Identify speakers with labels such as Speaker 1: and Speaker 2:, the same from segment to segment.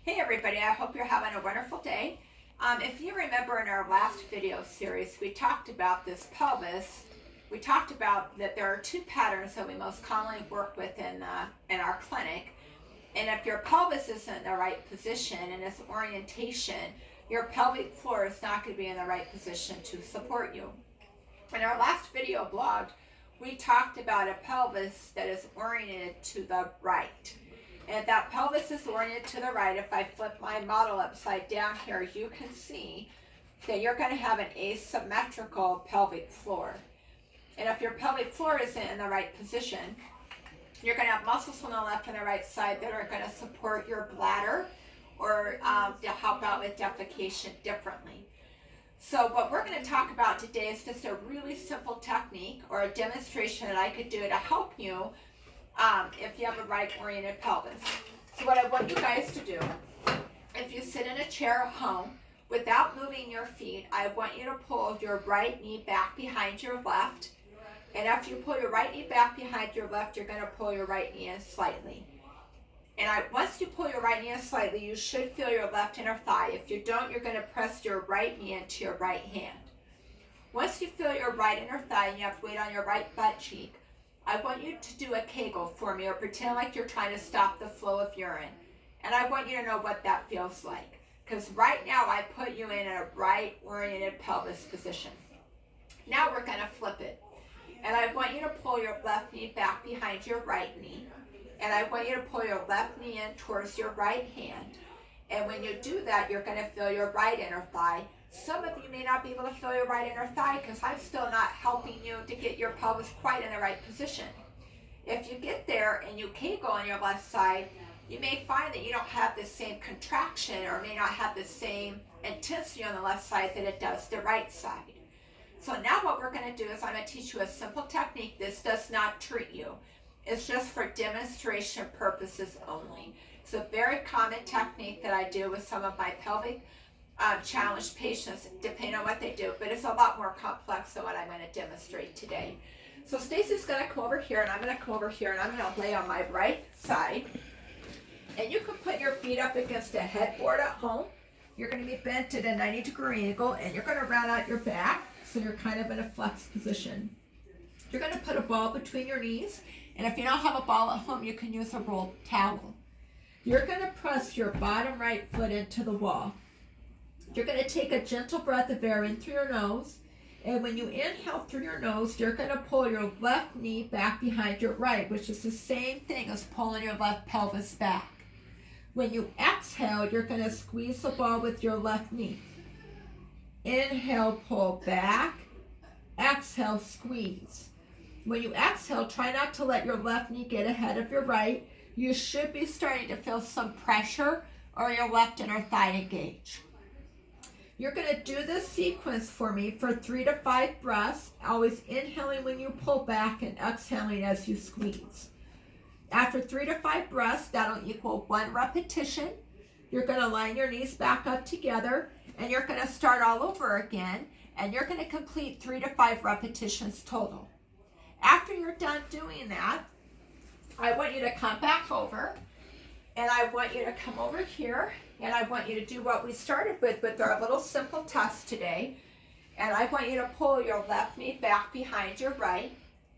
Speaker 1: Hey everybody, I hope you're having a wonderful day. If you remember in our last video series, we talked about this pelvis. We talked about that there are two patterns that we most commonly work with in our clinic. And if your pelvis isn't in the right position and its orientation, your pelvic floor is not going to be in the right position to support you. In our last video blog, we talked about a pelvis that is oriented to the right. And if that pelvis is oriented to the right, if I flip my model upside down here, you can see that you're going to have an asymmetrical pelvic floor. And if your pelvic floor isn't in the right position, you're going to have muscles on the left and the right side that are going to support your bladder or to help out with defecation differently. So what we're going to talk about today is just a really simple technique or a demonstration that I could do to help you if you have a right-oriented pelvis. So what I want you guys to do, if you sit in a chair at home, without moving your feet, I want you to pull your right knee back behind your left. And after you pull your right knee back behind your left, you're going to pull your right knee in slightly. And once you pull your right knee in slightly, you should feel your left inner thigh. If you don't, you're going to press your right knee into your right hand. Once you feel your right inner thigh and you have weight on your right butt cheek, I want you to do a Kegel for me, or pretend like you're trying to stop the flow of urine. And I want you to know what that feels like. Because right now I put you in a right-oriented pelvis position. Now we're going to flip it. And I want you to pull your left knee back behind your right knee. And I want you to pull your left knee in towards your right hand. And when you do that, you're going to feel your right inner thigh. Some of you may not be able to feel your right inner thigh because I'm still not helping you to get your pelvis quite in the right position. If you get there and you Kegel on your left side, you may find that you don't have the same contraction or may not have the same intensity on the left side that it does the right side. So now what we're going to do is I'm going to teach you a simple technique. This does not treat you. It's just for demonstration purposes only. It's a very common technique that I do with some of my pelvic challenged patients, depending on what they do, but it's a lot more complex than what I'm going to demonstrate today. So Stacy's going to come over here, and I'm going to come over here, and I'm going to lay on my right side. And you can put your feet up against a headboard at home. You're going to be bent at a 90-degree angle, and you're going to round out your back, so you're kind of in a flex position. You're going to put a ball between your knees, and if you don't have a ball at home, you can use a rolled towel. You're going to press your bottom right foot into the wall. You're going to take a gentle breath of air in through your nose, and when you inhale through your nose, you're going to pull your left knee back behind your right, which is the same thing as pulling your left pelvis back. When you exhale, you're going to squeeze the ball with your left knee. Inhale, pull back. Exhale, squeeze. When you exhale, try not to let your left knee get ahead of your right. You should be starting to feel some pressure or your left inner thigh engage. You're going to do this sequence for me for 3 to 5 breaths, always inhaling when you pull back and exhaling as you squeeze. After 3 to 5 breaths, that'll equal 1 repetition. You're going to line your knees back up together, and you're going to start all over again, and you're going to complete 3 to 5 repetitions total. After you're done doing that, I want you to come back over, and I want you to come over here, and I want you to do what we started with our little simple test today. And I want you to pull your left knee back behind your right.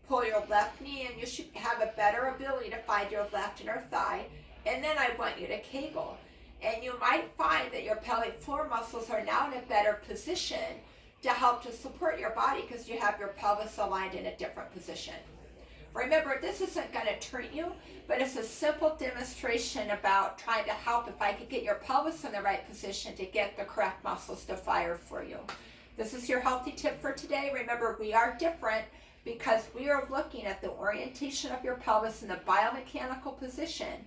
Speaker 1: Pull your left knee in. You should have a better ability to find your left inner thigh. And then I want you to Kegel. And you might find that your pelvic floor muscles are now in a better position to help to support your body because you have your pelvis aligned in a different position. Remember, this isn't going to treat you, but it's a simple demonstration about trying to help if I could get your pelvis in the right position to get the correct muscles to fire for you. This is your healthy tip for today. Remember, we are different because we are looking at the orientation of your pelvis in the biomechanical position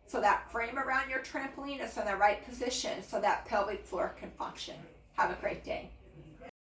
Speaker 1: so that frame around your trampoline is in the right position so that pelvic floor can function. Have a great day.